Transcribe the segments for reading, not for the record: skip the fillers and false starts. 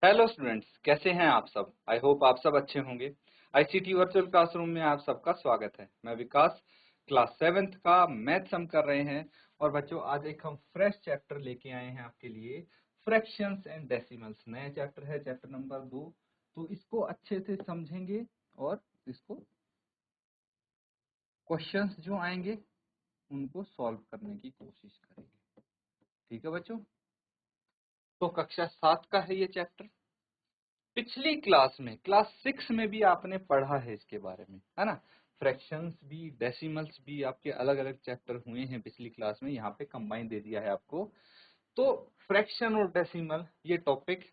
Hello students, कैसे हैं आप सब। आई होप आप सब अच्छे होंगे। आईसीटी वर्चुअल क्लासरूम में आप सबका स्वागत है। मैं विकास, क्लास 7th का मैथ्स हम कर रहे हैं। और बच्चों, आज एक हम फ्रेश चैप्टर लेके आए हैं आपके लिए, फ्रैक्शंस एंड डेसिमल्स। नया चैप्टर है, चैप्टर नंबर 2। तो इसको अच्छे से समझेंगे और इसको क्वेश्चंस जो आएंगे उनको सॉल्व करने की कोशिश करेंगे। ठीक है बच्चों, तो कक्षा 7 का है ये चैप्टर। पिछली क्लास में, क्लास 6 में भी आपने पढ़ा है इसके बारे में, है ना। फ्रैक्शंस भी, डेसिमल्स भी, आपके अलग अलग चैप्टर हुए हैं पिछली क्लास में। यहाँ पे कंबाइन दे दिया है आपको। तो फ्रैक्शन और डेसिमल ये टॉपिक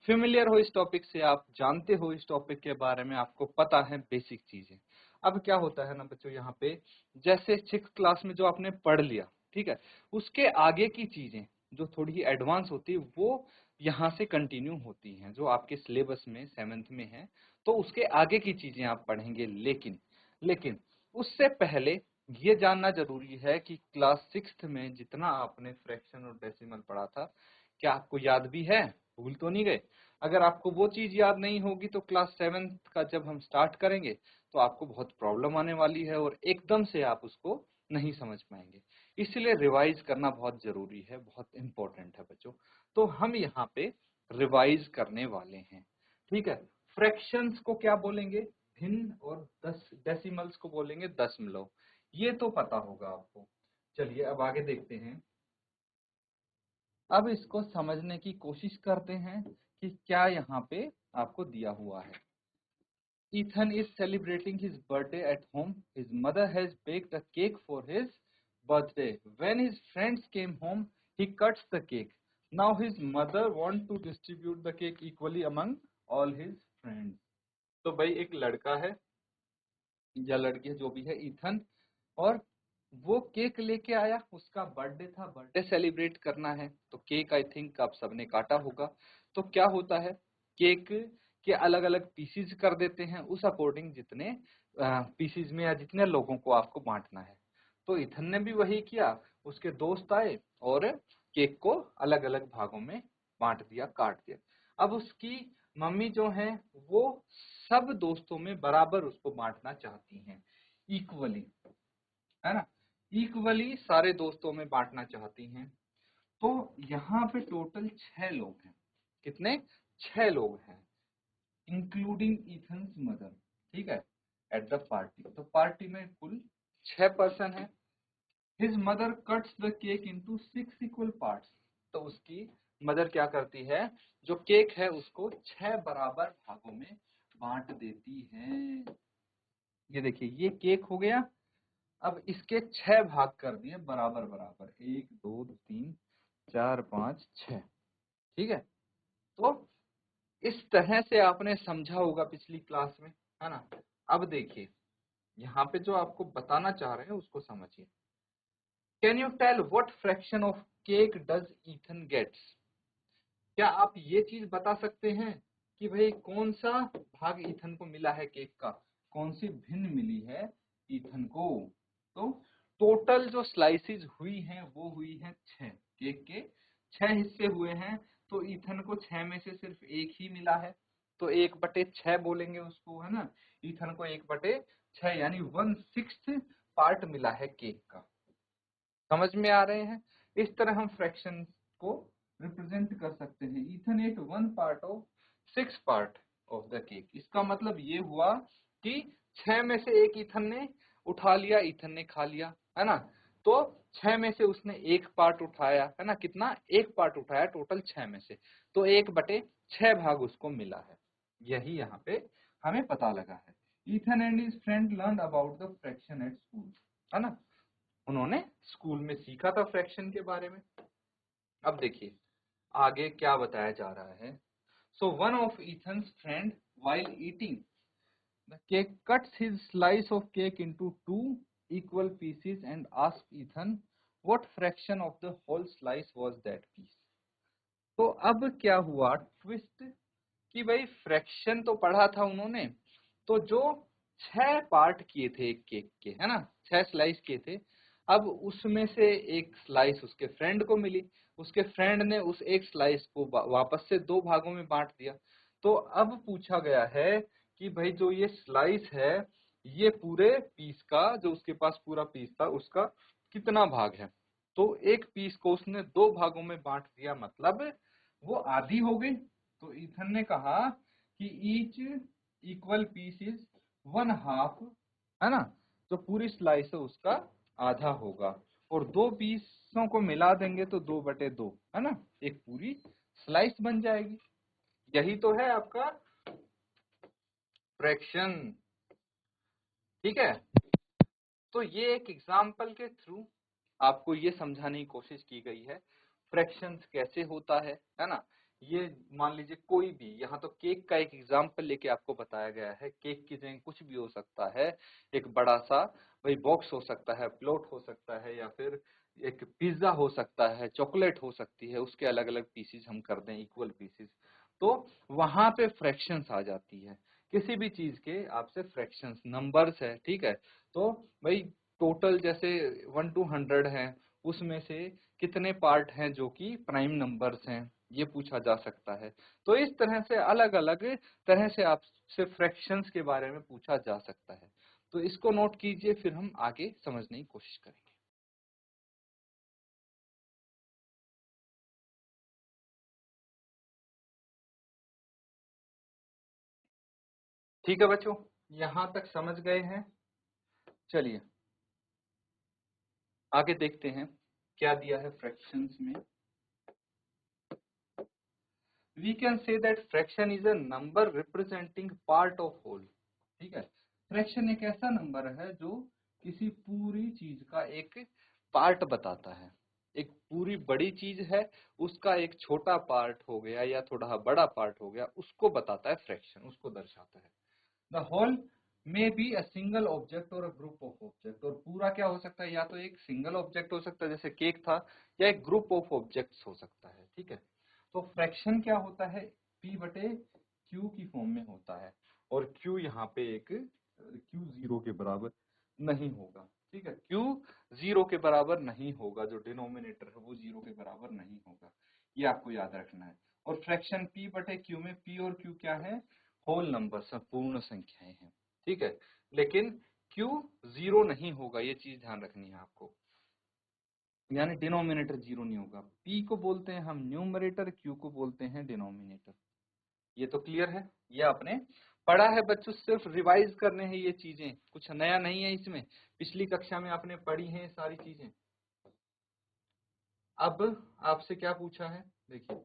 फेमिलियर हो, इस टॉपिक से आप जानते हो, इस टॉपिक के बारे में आपको पता है बेसिक चीजें। अब क्या होता है ना बच्चों, यहाँ पे जैसे 6th क्लास में जो आपने पढ़ लिया, ठीक है, उसके आगे की चीजें जो थोड़ी एडवांस होती है वो यहाँ से कंटिन्यू होती हैं, जो आपके सिलेबस में 7th में है। तो उसके आगे की चीजें आप पढ़ेंगे। लेकिन लेकिन उससे पहले ये जानना जरूरी है कि क्लास 6th में जितना आपने फ्रैक्शन और डेसिमल पढ़ा था, क्या आपको याद भी है, भूल तो नहीं गए। अगर आपको वो चीज याद नहीं होगी तो क्लास 7th का जब हम स्टार्ट करेंगे तो आपको बहुत प्रॉब्लम आने वाली है और एकदम से आप उसको नहीं समझ पाएंगे। इसलिए रिवाइज करना बहुत जरूरी है, बहुत इंपॉर्टेंट है बच्चों। तो हम यहाँ पे रिवाइज करने वाले हैं, ठीक है। फ्रैक्शंस को क्या बोलेंगे, भिन्न, और डेसिमल्स को बोलेंगे दशमलव। ये तो पता होगा आपको। चलिए अब आगे देखते हैं। अब इसको समझने की कोशिश करते हैं कि क्या यहाँ पे आपको दिया हुआ है। Ethan is celebrating his birthday at home. His mother has baked a cake for his birthday. When his friends came home, he cuts the cake. Now his mother wants to distribute the cake equally among all his friends. तो भाई एक लड़का है या लड़की है, जो भी है, ईथन, और वो केक लेके आया। उसका बर्थडे था, बर्थडे सेलिब्रेट करना है, तो केक आई थिंक आप सबने काटा होगा। तो क्या होता है, केक के अलग अलग पीसीज कर देते हैं, उस अकॉर्डिंग जितने पीसीज में या जितने लोगों को आपको बांटना है। तो इथन ने भी वही किया। उसके दोस्त आए और केक को अलग अलग भागों में बांट दिया, काट दिया। अब उसकी मम्मी जो है वो सब दोस्तों में बराबर उसको बांटना चाहती हैं, इक्वली, है ना। इक्वली सारे दोस्तों में बांटना चाहती हैं। तो यहाँ पे टोटल 6 लोग हैं। कितने? 6 लोग हैं, इंक्लूडिंग ईथन्स मदर, ठीक है, एट द पार्टी। तो पार्टी में कुल 6 पर्सन है। His mother cuts the cake into 6 equal parts. तो उसकी मदर क्या करती है, जो केक है उसको 6 बराबर भागों में बांट देती है। ये देखिए, ये केक हो गया। अब इसके 6 भाग कर दिए बराबर बराबर, 1 2 3 4 5 6, ठीक है। तो इस तरह से आपने समझा होगा पिछली क्लास में, है ना। अब देखिए, यहाँ पे जो आपको बताना चाह रहे हैं उसको समझिए। Can you tell what fraction of cake does Ethan gets. क्या आप ये चीज बता सकते हैं कि भाई कौन सा भाग ईथन को मिला है केक का, कौन सी भिन्न मिली है ईथन को। तो टोटल जो स्लाइसिस हुई हैं वो हुई हैं 6। केक के 6 हिस्से हुए हैं, तो ईथन को 6 में से सिर्फ एक ही मिला है। तो 1/6 बोलेंगे उसको, है ना। ईथन को 1/6 यानी 1/6 पार्ट मिला है केक का। समझ में आ रहे हैं। इस तरह हम फ्रैक्शन को रिप्रेजेंट कर सकते हैं। Ethan ate 1 part of 6 part of the cake. इसका मतलब ये हुआ कि 6 में से एक ईथन ने उठा लिया, ईथन ने खा लिया, है ना। तो 6 में से उसने 1 पार्ट उठाया, है ना। कितना? 1 पार्ट उठाया टोटल 6 में से, तो 1/6 भाग उसको मिला है। यही यहाँ पे हमें पता लगा है। Ethan and his friend learn about the fraction at school, है ना। उन्होंने स्कूल में सीखा था फ्रैक्शन के बारे में। अब देखिए आगे क्या बताया जा रहा है। So one of Ethan's friend while eating the cake cuts his slice of cake into 2 equal pieces and asks Ethan what fraction of the whole slice was that piece। तो अब क्या हुआ ट्विस्ट, कि भाई फ्रैक्शन तो पढ़ा था उन्होंने, तो जो 6 पार्ट किए थे एक केक के, है ना, 6 स्लाइस किए थे। अब उसमें से एक स्लाइस उसके फ्रेंड को मिली, उसके फ्रेंड ने उस एक स्लाइस को वापस से 2 भागों में बांट दिया। तो अब पूछा गया है कि भाई जो ये स्लाइस है, ये पूरे पीस का, जो उसके पास पूरा पीस था उसका कितना भाग है। तो एक पीस को उसने 2 भागों में बांट दिया, मतलब वो आधी हो गई। तो ईथन ने कहा कि ईच इक्वल पीस इज 1/2, है ना। जो पूरी स्लाइस है उसका आधा होगा, और 2 पीसों को मिला देंगे तो 2/2, है ना, एक पूरी स्लाइस बन जाएगी। यही तो है आपका फ्रैक्शन। ठीक है, तो ये एक एग्जाम्पल के थ्रू आपको ये समझाने की कोशिश की गई है फ्रैक्शंस कैसे होता है ना। ये मान लीजिए कोई भी, यहाँ तो केक का एक एग्जाम्पल लेके आपको बताया गया है। केक की जगह कुछ भी हो सकता है, एक बड़ा सा भाई बॉक्स हो सकता है, प्लॉट हो सकता है, या फिर एक पिज्जा हो सकता है, चॉकलेट हो सकती है, उसके अलग अलग पीसेस हम कर दें, इक्वल पीसेस, तो वहां पे फ्रैक्शंस आ जाती है। किसी भी चीज के आपसे फ्रैक्शंस नंबर्स है, ठीक है। तो भाई टोटल जैसे 1 to 100 है, उसमें से कितने पार्ट हैं जो कि प्राइम नंबर्स हैं, ये पूछा जा सकता है। तो इस तरह से अलग अलग तरह से आपसे फ्रैक्शंस के बारे में पूछा जा सकता है। तो इसको नोट कीजिए, फिर हम आगे समझने की कोशिश करेंगे। ठीक है बच्चों, यहां तक समझ गए हैं। चलिए आगे देखते हैं क्या दिया है फ्रैक्शंस में। We can say that fraction is a number representing part of whole। ठीक है, फ्रैक्शन एक ऐसा नंबर है जो किसी पूरी चीज का एक पार्ट बताता है। एक पूरी बड़ी चीज है, उसका एक छोटा पार्ट हो गया या थोड़ा बड़ा पार्ट हो गया, उसको बताता है फ्रैक्शन, उसको दर्शाता है। द होल में बी अ सिंगल ऑब्जेक्ट और अ ग्रुप ऑफ ऑब्जेक्ट। और पूरा क्या हो सकता है, या तो एक सिंगल ऑब्जेक्ट हो सकता है जैसे केक था, या एक ग्रुप ऑफ ऑब्जेक्ट्स हो सकता है। ठीक है, तो फ्रैक्शन क्या होता है, P/Q की फॉर्म में होता है, और Q यहाँ पे एक Q 0 के बराबर नहीं होगा। ठीक है, Q 0 के बराबर नहीं होगा, जो डिनोमिनेटर है वो 0 के बराबर नहीं होगा, ये आपको याद रखना है। और फ्रैक्शन P/Q में P और Q क्या है, होल नंबर, पूर्ण संख्याएं हैं। ठीक है, लेकिन Q 0 नहीं होगा, ये चीज ध्यान रखनी है आपको, यानी डिनोमिनेटर 0 नहीं होगा। P को बोलते हैं हम न्यूमरेटर, Q को बोलते हैं डिनोमिनेटर। ये तो क्लियर है, ये आपने पढ़ा है बच्चों, सिर्फ रिवाइज करने हैं ये चीजें, कुछ नया नहीं है इसमें, पिछली कक्षा में आपने पढ़ी हैं सारी चीजें। अब आपसे क्या पूछा है, देखिए,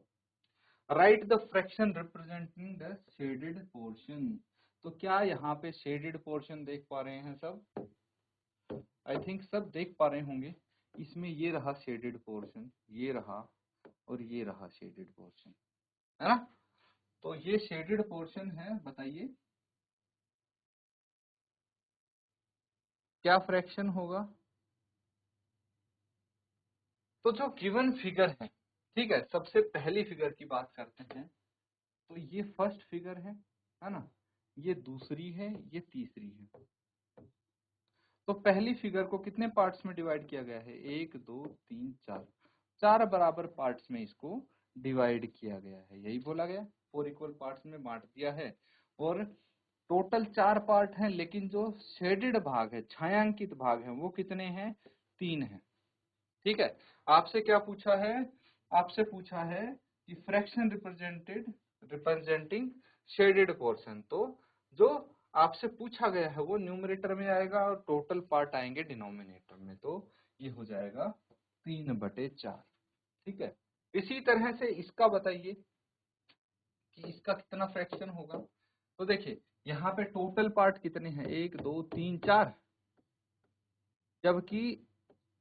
right the fraction representing the shaded portion. तो क्या यहाँ पे शेडेड पोर्शन देख पा रहे हैं सब? आई थिंक सब देख पा रहे होंगे। इसमें ये रहा शेडेड पोर्शन, ये रहा, और ये रहा शेडेड पोर्शन, है ना। तो ये शेडेड पोर्शन है, बताइए क्या फ्रैक्शन होगा। तो जो गिवन फिगर है, ठीक है, सबसे पहली फिगर की बात करते हैं, तो ये फर्स्ट फिगर है ना, ये दूसरी है, ये तीसरी है। तो पहली फिगर को कितने पार्ट्स में डिवाइड किया गया है, 1 2 3 4, 4 बराबर पार्ट्स में इसको डिवाइड किया गया है, यही बोला गया, 4 इक्वल पार्ट्स में बांट दिया है। और टोटल 4 पार्ट हैं, लेकिन जो शेडेड भाग है, छायांकित भाग है, वो कितने हैं, 3 हैं। ठीक है, आपसे क्या पूछा है, आपसे पूछा है कि फ्रैक्शन रिप्रेजेंटिंग शेडेड पोर्शन। तो जो आपसे पूछा गया है वो न्यूमरेटर में आएगा और टोटल पार्ट आएंगे डिनोमिनेटर में, तो ये हो जाएगा 3/4। ठीक है, इसी तरह से इसका बताइए कि इसका कितना फ्रैक्शन होगा। तो देखिए यहाँ पे टोटल पार्ट कितने हैं, 1 2 3 4, जबकि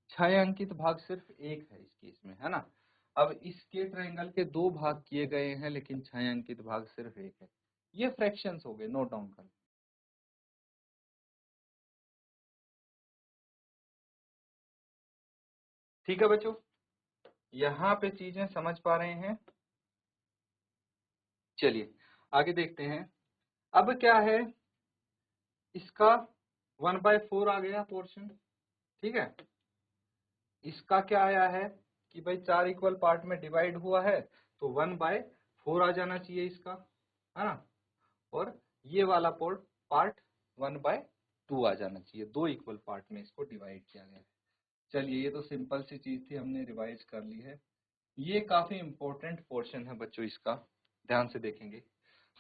छायांकित भाग सिर्फ एक है इस केस में, है ना। अब इसके ट्रायंगल के 2 भाग किए गए हैं, लेकिन छायांकित भाग सिर्फ एक है। ये फ्रैक्शंस हो गए, नोट डाउन कर। ठीक है बच्चों, यहाँ पे चीजें समझ पा रहे हैं। चलिए आगे देखते हैं। अब क्या है, इसका 1/4 आ गया पोर्शन। ठीक है, इसका क्या आया है, कि भाई 4 इक्वल पार्ट में डिवाइड हुआ है तो 1/4 आ जाना चाहिए इसका, है ना, और ये वाला पार्ट 1/2 आ जाना चाहिए। 2 इक्वल पार्ट में इसको डिवाइड किया गया है। चलिए ये तो सिंपल सी चीज थी, हमने रिवाइज कर ली है। ये काफी इंपॉर्टेंट पोर्शन है बच्चों, इसका ध्यान से देखेंगे।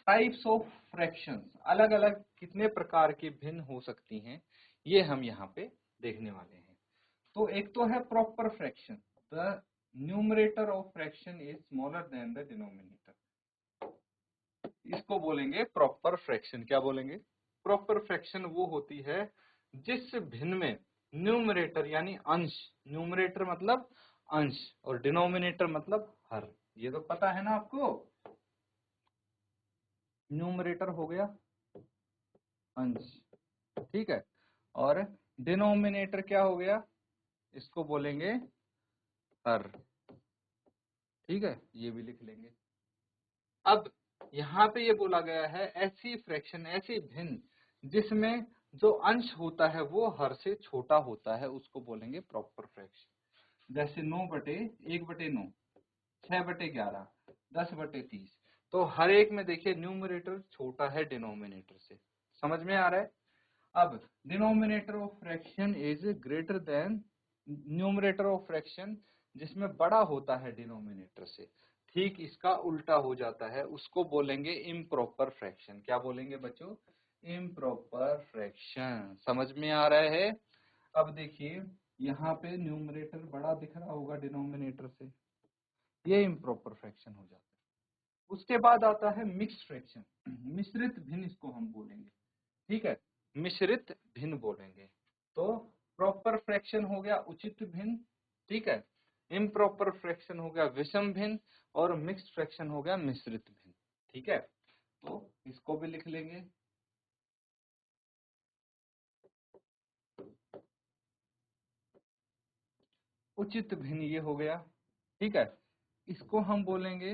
टाइप्स ऑफ फ्रैक्शंस, अलग अलग कितने प्रकार की भिन्न हो सकती हैं, ये हम यहाँ पे देखने वाले हैं। तो एक तो है proper fraction, the numerator of fraction is smaller than the denominator, इसको बोलेंगे प्रॉपर फ्रैक्शन। क्या बोलेंगे? प्रॉपर फ्रैक्शन वो होती है जिस भिन्न में न्यूमरेटर यानी अंश, न्यूमरेटर मतलब अंश और डिनोमिनेटर मतलब हर, ये तो पता है ना आपको। न्यूमरेटर हो गया अंश, ठीक है, और डिनोमिनेटर क्या हो गया, इसको बोलेंगे हर, ठीक है, ये भी लिख लेंगे। अब यहाँ पे ये बोला गया है ऐसी फ्रैक्शन, ऐसी भिन्न जिसमें जो अंश होता है वो हर से छोटा होता है, उसको बोलेंगे प्रॉपर फ्रैक्शन। जैसे 9/1/9, 6/11, 10/30, तो हर एक में देखिए न्यूमरेटर छोटा है डिनोमिनेटर से, समझ में आ रहा है। अब denominator of fraction is greater than numerator of fraction, जिसमें बड़ा होता है डिनोमिनेटर से, ठीक इसका उल्टा हो जाता है, उसको बोलेंगे इम्प्रॉपर फ्रैक्शन। क्या बोलेंगे बच्चों? Improper fraction. समझ में आ रहा है? अब देखिए यहाँ पे न्यूमरेटर बड़ा दिख रहा होगा डिनोमिनेटर से, ये इम्प्रॉपर फ्रैक्शन हो जाता है। उसके बाद आता है मिक्स्ड फ्रैक्शन, मिश्रित भिन्न इसको हम बोलेंगे, ठीक है, मिश्रित भिन्न बोलेंगे। तो प्रॉपर फ्रैक्शन हो गया उचित भिन्न, ठीक है, इम्प्रॉपर फ्रैक्शन हो गया विषम भिन्न, और मिक्स्ड फ्रैक्शन हो गया मिश्रित भिन्न, ठीक है। तो इसको भी लिख लेंगे। उचित भिन्न ये हो गया, ठीक है, इसको हम बोलेंगे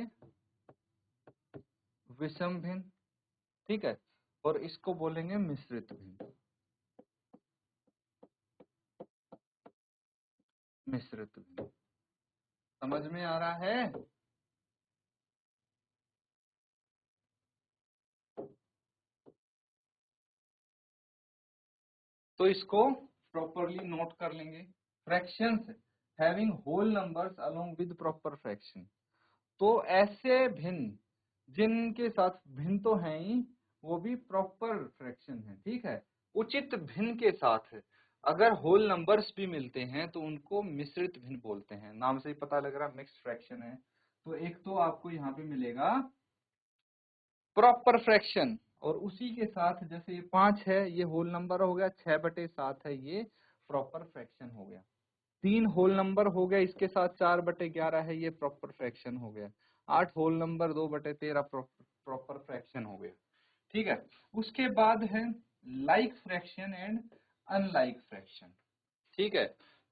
विषम भिन्न, ठीक है, और इसको बोलेंगे मिश्रित भिन्न, मिश्रित भिन्न। समझ में आ रहा है? तो इसको प्रॉपरली नोट कर लेंगे। Fractions having whole numbers along with proper fraction, तो ऐसे भिन्न जिनके साथ भिन्न तो है ही, वो भी प्रॉपर फ्रैक्शन है, ठीक है। उचित भिन्न के साथ अगर होल नंबर्स भी मिलते हैं तो उनको मिश्रित भिन्न बोलते हैं। नाम से ही पता लग रहा मिक्स्ड फ्रैक्शन है। तो एक तो आपको यहाँ पे मिलेगा प्रॉपर फ्रैक्शन, और उसी के साथ जैसे ये 5 है ये होल नंबर हो गया, 6/7 है ये प्रॉपर फ्रैक्शन हो गया, 3 होल नंबर हो गया इसके साथ, 4/11 है ये प्रॉपर फ्रैक्शन हो गया, 8 होल नंबर 2/13 प्रॉपर फ्रैक्शन हो गया, ठीक है। उसके बाद है like fraction and unlike fraction, ठीक है,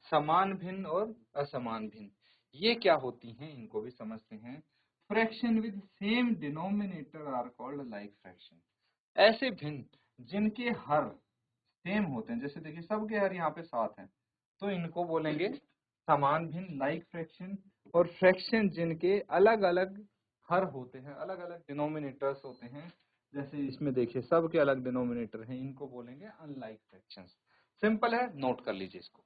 समान भिन्न और असमान भिन्न, ये क्या होती हैं इनको भी समझते हैं। Fraction with same denominator are called like fraction, ऐसे भिन्न जिनके हर सेम होते हैं, जैसे देखिए सबके हर यहाँ पे 7 हैं, तो इनको बोलेंगे समान भिन्न लाइक फ्रैक्शन। और फ्रैक्शन जिनके अलग अलग हर होते हैं, अलग अलग डिनोमिनेटर्स होते हैं, जैसे इसमें देखिए सबके अलग डिनोमिनेटर हैं, इनको बोलेंगे अनलाइक फ्रैक्शंस। सिंपल है, नोट कर लीजिए इसको।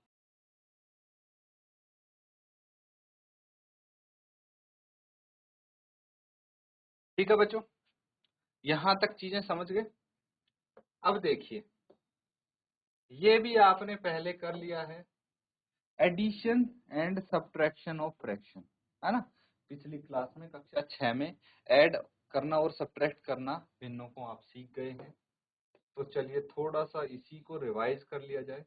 ठीक है बच्चों, यहां तक चीजें समझ गए। अब देखिए ये भी आपने पहले कर लिया है, addition and subtraction of fraction, है ना, पिछली क्लास में कक्षा 6 में ऐड करना और सब्ट्रैक्ट करना भिन्नों को आप सीख गए हैं। तो चलिए थोड़ा सा इसी को रिवाइज कर लिया जाए।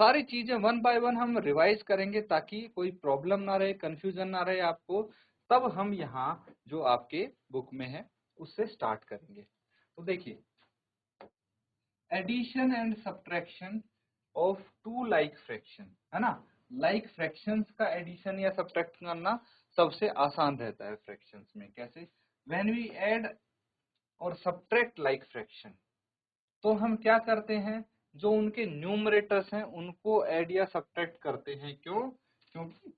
सारी चीजें वन बाय वन हम रिवाइज करेंगे ताकि कोई प्रॉब्लम ना रहे, कंफ्यूजन ना रहे आपको। तब हम यहाँ जो आपके बुक में है उससे स्टार्ट करेंगे। तो देखिए addition and subtraction of two like fraction, है ना, लाइक फ्रैक्शंस का एडिशन या सब्ट्रैक्ट करना सबसे आसान रहता है फ्रैक्शंस में। कैसे? व्हेन वी ऐड और सब्ट्रैक्ट लाइक फ्रैक्शन, तो हम क्या करते हैं, जो उनके न्यूमरेटर्स हैं उनको ऐड या सब्ट्रैक्ट करते हैं। क्यों? क्योंकि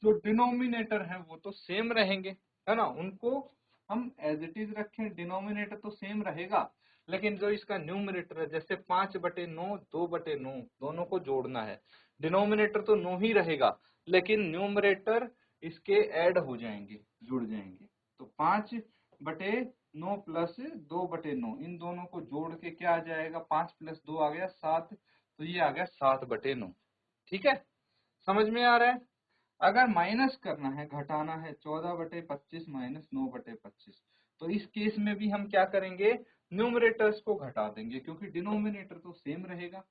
जो डिनोमिनेटर है वो तो सेम रहेंगे, है ना, उनको हम एज इट इज रखें, डिनोमिनेटर तो सेम रहेगा, लेकिन जो इसका न्यूमरेटर है, जैसे 5/9 2/9 दोनों को जोड़ना है, डिनोमिनेटर तो 9 ही रहेगा, लेकिन न्यूमरेटर इसके ऐड हो जाएंगे, जुड़ जाएंगे। तो 5/9 प्लस 2/9 इन दोनों को जोड़ के क्या आ जाएगा, 5 + 2 आ गया 7, तो ये आ गया 7/9। ठीक है, समझ में आ रहा है। अगर माइनस करना है, घटाना है, 14/25 माइनस 9/25, तो इस केस में भी हम क्या करेंगे, न्यूमरेटर्स को घटा देंगे, क्योंकि डिनोमिनेटर तो सेम रहेगा।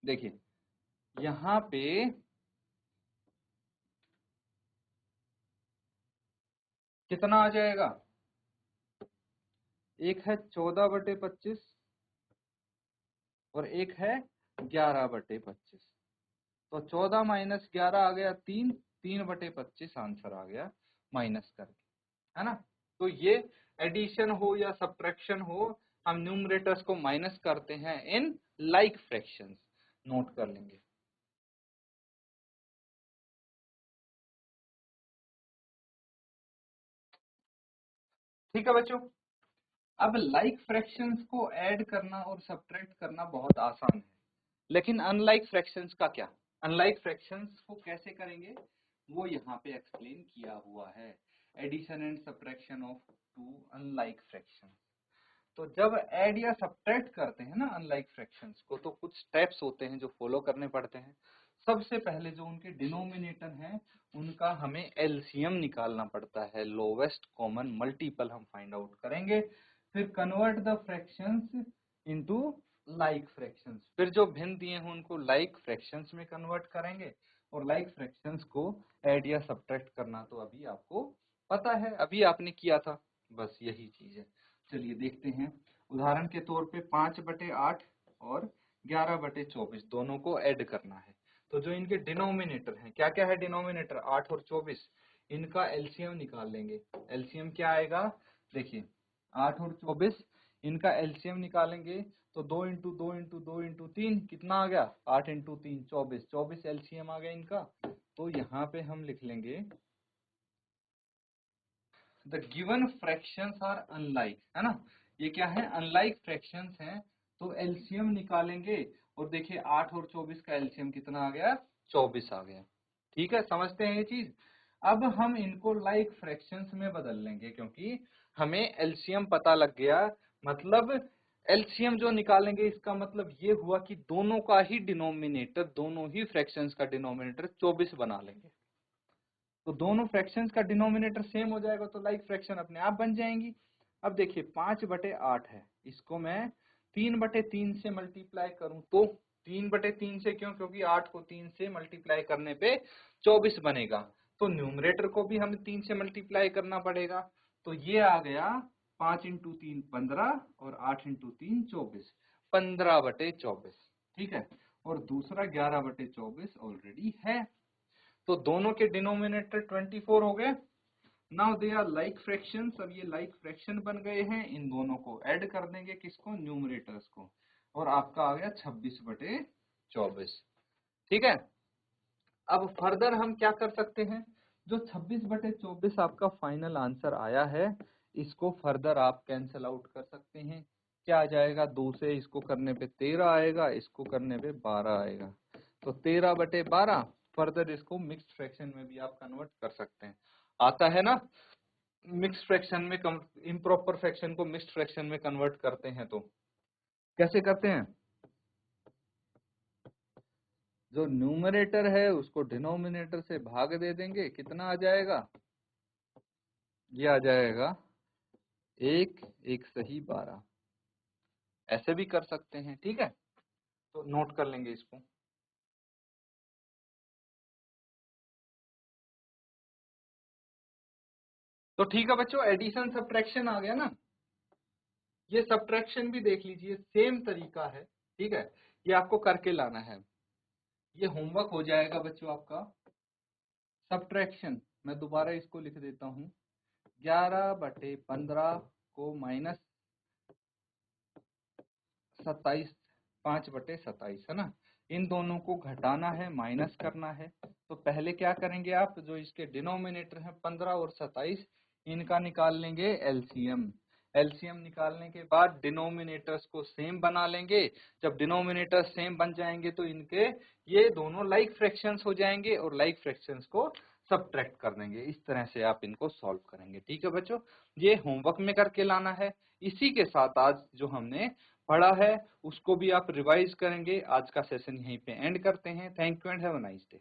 देखिए यहाँ पे कितना आ जाएगा, एक है 14/25 और एक है 11/25, तो 14 माइनस 11 आ गया 3, 3/25 आंसर आ गया माइनस करके, है ना। तो ये एडिशन हो या सब्ट्रैक्शन हो, हम न्यूमरेटर्स को माइनस करते हैं इन लाइक फ्रैक्शंस, नोट कर लेंगे। ठीक है बच्चों, अब लाइक फ्रैक्शंस को ऐड करना और सब्ट्रैक्ट करना बहुत आसान है, लेकिन अनलाइक फ्रैक्शंस का क्या, अनलाइक फ्रैक्शंस को कैसे करेंगे वो यहाँ पे एक्सप्लेन किया हुआ है, addition and subtraction of two unlike fractions. तो जब ऐड या सब्ट्रैक्ट करते हैं ना अनलाइक फ्रैक्शंस को, तो कुछ स्टेप्स होते हैं जो फॉलो करने पड़ते हैं। सबसे पहले जो उनके डिनोमिनेटर हैं उनका हमें एलसीएम निकालना पड़ता है, लोवेस्ट कॉमन मल्टीपल हम फाइंड आउट करेंगे। फिर convert the fractions into like fractions, फिर जो भिन्न दिए हैं उनको लाइक फ्रैक्शंस में कन्वर्ट करेंगे, और लाइक फ्रैक्शंस को ऐड या सब्ट्रैक्ट करना तो अभी आपको पता है, अभी आपने किया था, बस यही चीज है। चलिए देखते हैं, उदाहरण के तौर पे 5/8 और 11/24 दोनों को ऐड करना है। तो जो इनके डिनोमिनेटर हैं, क्या क्या है डिनोमिनेटर, 8 और 24, इनका एलसीएम निकाल लेंगे। एलसीएम क्या आएगा, देखिए 8 और 24 इनका एलसीएम निकालेंगे, तो 2 इंटू 2 इंटू 2 इंटू 3 कितना आ गया, 8 इंटू 3 24, 24 एलसीएम आ गया इनका। तो यहाँ पे हम लिख लेंगे the given fractions are unlike, है ना, ये क्या है, अनलाइक फ्रैक्शंस हैं। तो एलसीएम निकालेंगे, और देखिए 8 और 24 का एलसीएम कितना आ गया, 24 आ गया। ठीक है, समझते हैं ये चीज। अब हम इनको लाइक फ्रैक्शंस में बदल लेंगे, क्योंकि हमें एलसीएम पता लग गया, मतलब एलसीएम जो निकालेंगे इसका मतलब ये हुआ कि दोनों का ही डिनोमिनेटर, दोनों ही फ्रैक्शंस का डिनोमिनेटर 24 बना लेंगे। तो दोनों फ्रैक्शंस का डिनोमिनेटर सेम हो जाएगा, तो लाइक फ्रैक्शन अपने आप बन जाएंगी। अब देखिए 5/8 है, इसको मैं 3/3 से मल्टीप्लाई करूं तो 3/3 से क्यों, क्योंकि 8 को 3 से मल्टीप्लाई करने पे 24 बनेगा, तो न्यूमरेटर को भी हमें 3 से मल्टीप्लाई करना पड़ेगा। तो ये आ गया 5 इंटू 3 15 और 8 इंटू 3 24, 15/24। ठीक है, और दूसरा 11/24 ऑलरेडी है, तो दोनों के डिनोमिनेटर 24 हो गए। Now they are like fractions, अब ये लाइक फ्रैक्शन बन गए हैं, इन दोनों को ऐड कर देंगे, किसको, न्यूमरेटर्स को, और आपका आ गया 26/24। ठीक है, अब फर्दर हम क्या कर सकते हैं, जो 26/24 आपका फाइनल आंसर आया है, इसको फर्दर आप कैंसल आउट कर सकते हैं। क्या आ जाएगा, 2 से इसको करने पे 13 आएगा, इसको करने पे 12 आएगा, तो 13/12। फर्दर इसको मिक्स्ड फ्रैक्शन में भी आप कन्वर्ट कर सकते हैं, आता है ना, मिक्स्ड फ्रैक्शन में इम्प्रॉपर फ्रैक्शन को मिक्स्ड फ्रैक्शन में कन्वर्ट करते हैं, तो कैसे करते हैं, जो न्यूमरेटर है उसको डिनोमिनेटर से भाग दे देंगे, कितना आ जाएगा, ये आ जाएगा 1 1 सही 12, ऐसे भी कर सकते हैं। ठीक है, तो नोट कर लेंगे इसको। तो ठीक है बच्चों, एडिशन सब्ट्रैक्शन आ गया ना, ये सब्ट्रैक्शन भी देख लीजिए, सेम तरीका है। ठीक है, ये आपको करके लाना है, ये होमवर्क हो जाएगा बच्चों आपका। सब्ट्रैक्शन, मैं दोबारा इसको लिख देता हूँ, 11/15 को माइनस 27, 5/27, है ना, इन दोनों को घटाना है, माइनस करना है। तो पहले क्या करेंगे आप, जो इसके डिनोमिनेटर है 15 और 27, इनका निकाल लेंगे एलसीएम। एलसीएम निकालने के बाद डिनोमिनेटर्स को सेम बना लेंगे। जब डिनोमिनेटर सेम बन जाएंगे तो इनके ये दोनों लाइक फ्रैक्शंस हो जाएंगे और लाइक फ्रैक्शंस को सब्ट्रैक्ट कर देंगे। इस तरह से आप इनको सॉल्व करेंगे। ठीक है बच्चों, ये होमवर्क में करके लाना है। इसी के साथ आज जो हमने पढ़ा है उसको भी आप रिवाइज करेंगे। आज का सेशन यहीं पे एंड करते हैं। Thank you and have a nice day.